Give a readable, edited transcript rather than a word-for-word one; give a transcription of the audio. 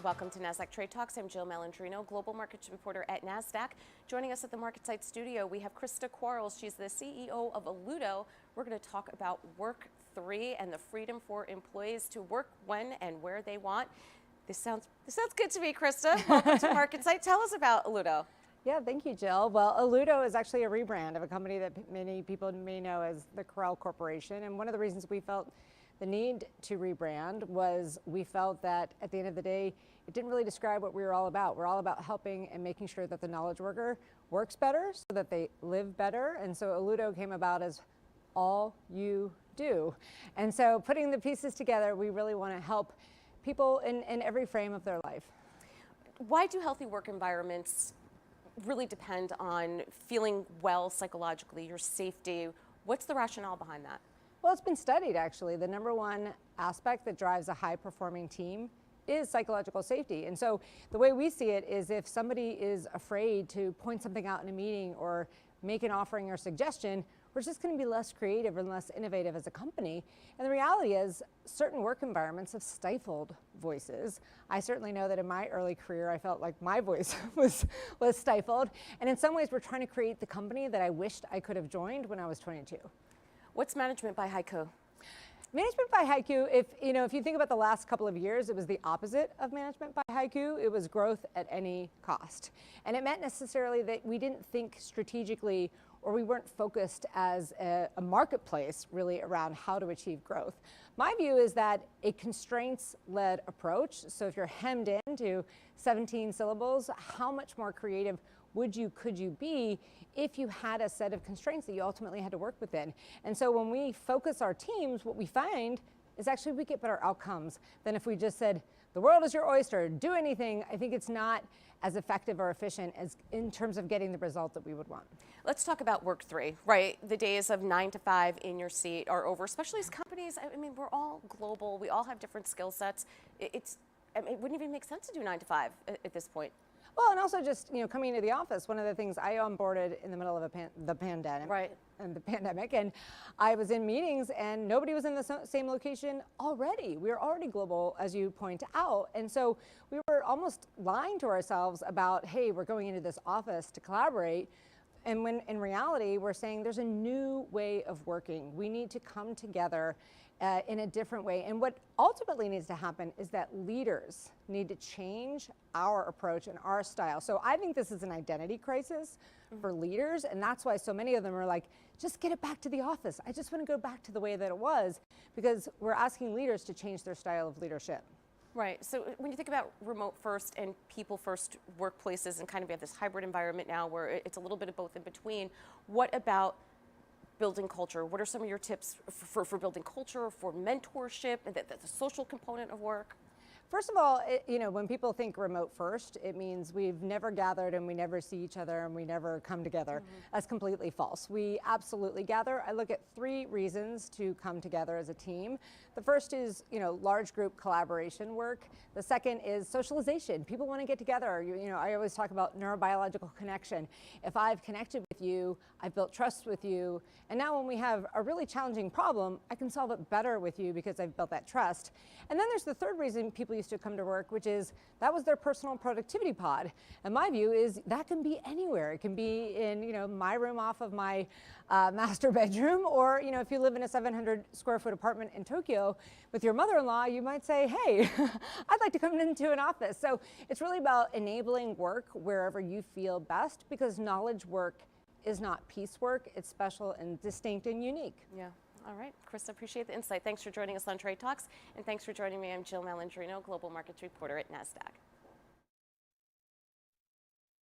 Welcome to Nasdaq Trade Talks. I'm Jill Malandrino, Global Markets Reporter at Nasdaq. Joining us at the MarketSite studio, we have Christa Quarles. She's the CEO of Alludo. We're going to talk about Work 3 and the freedom for employees to work when and where they want. This sounds good to me, Christa. Welcome to MarketSite. Tell us about Alludo. Yeah, thank you, Jill. Well, Alludo is actually a rebrand of a company that many people may know as the Quarles Corporation. And one of the reasons we felt the need to rebrand was we felt that at the end of the day, it didn't really describe what we were all about. We're all about helping and making sure that the knowledge worker works better so that they live better. And so Alludo came about as all you do. And so putting the pieces together, we really want to help people in every frame of their life. Why do healthy work environments really depend on feeling well psychologically, your safety? What's the rationale behind that? Well, it's been studied, actually. The number one aspect that drives a high-performing team is psychological safety. And so the way we see it is if somebody is afraid to point something out in a meeting or make an offering or suggestion, we're just going to be less creative and less innovative as a company. And the reality is certain work environments have stifled voices. I certainly know that in my early career, I felt like my voice was stifled. And in some ways, we're trying to create the company that I wished I could have joined when I was 22. What's management by haiku? Management by haiku, if you think about the last couple of years, it was the opposite of management by haiku. It was growth at any cost. And it meant necessarily that we didn't think strategically or we weren't focused as a marketplace really around how to achieve growth. My view is that a constraints-led approach, so if you're hemmed into 17 syllables, how much more creative could you be if you had a set of constraints that you ultimately had to work within? And so when we focus our teams, what we find is actually we get better outcomes than if we just said, the world is your oyster, do anything. I think it's not as effective or efficient as in terms of getting the result that we would want. Let's talk about Work 3, right? The days of 9 to 5 in your seat are over, especially as companies. I mean, we're all global. We all have different skill sets. It wouldn't even make sense to do 9 to 5 at this point. Well, and also just coming into the office, one of the things I onboarded in the middle of the pandemic, right? And I was in meetings and nobody was in the same location already. We were already global, as you point out, and so we were almost lying to ourselves about, hey, we're going into this office to collaborate. And when in reality, we're saying there's a new way of working. We need to come together in a different way. And what ultimately needs to happen is that leaders need to change our approach and our style. So I think this is an identity crisis for leaders. And that's why so many of them are like, just get it back to the office. I just want to go back to the way that it was, because we're asking leaders to change their style of leadership. Right. So when you think about remote first and people first workplaces, and kind of we have this hybrid environment now where it's a little bit of both in between, what about building culture? What are some of your tips for building culture, for mentorship, and the social component of work? First of all, when people think remote first, it means we've never gathered and we never see each other and we never come together. That's completely false. We absolutely gather. I look at 3 reasons to come together as a team. The first is, large group collaboration work. The second is socialization. People want to get together. I always talk about neurobiological connection. If I've connected with you, I've built trust with you, and now when we have a really challenging problem, I can solve it better with you because I've built that trust. And then there's the third reason people used to come to work, which is that was their personal productivity pod. And my view is that can be anywhere. It can be in my room off of my master bedroom, or if you live in a 700 square foot apartment in Tokyo with your mother-in-law, you might say, hey, I'd like to come into an office. So it's really about enabling work wherever you feel best, because knowledge work is not piecework. It's special and distinct and unique. Yeah. All right, Christa, appreciate the insight. Thanks for joining us on Trade Talks, and thanks for joining me. I'm Jill Malandrino, Global Markets Reporter at Nasdaq.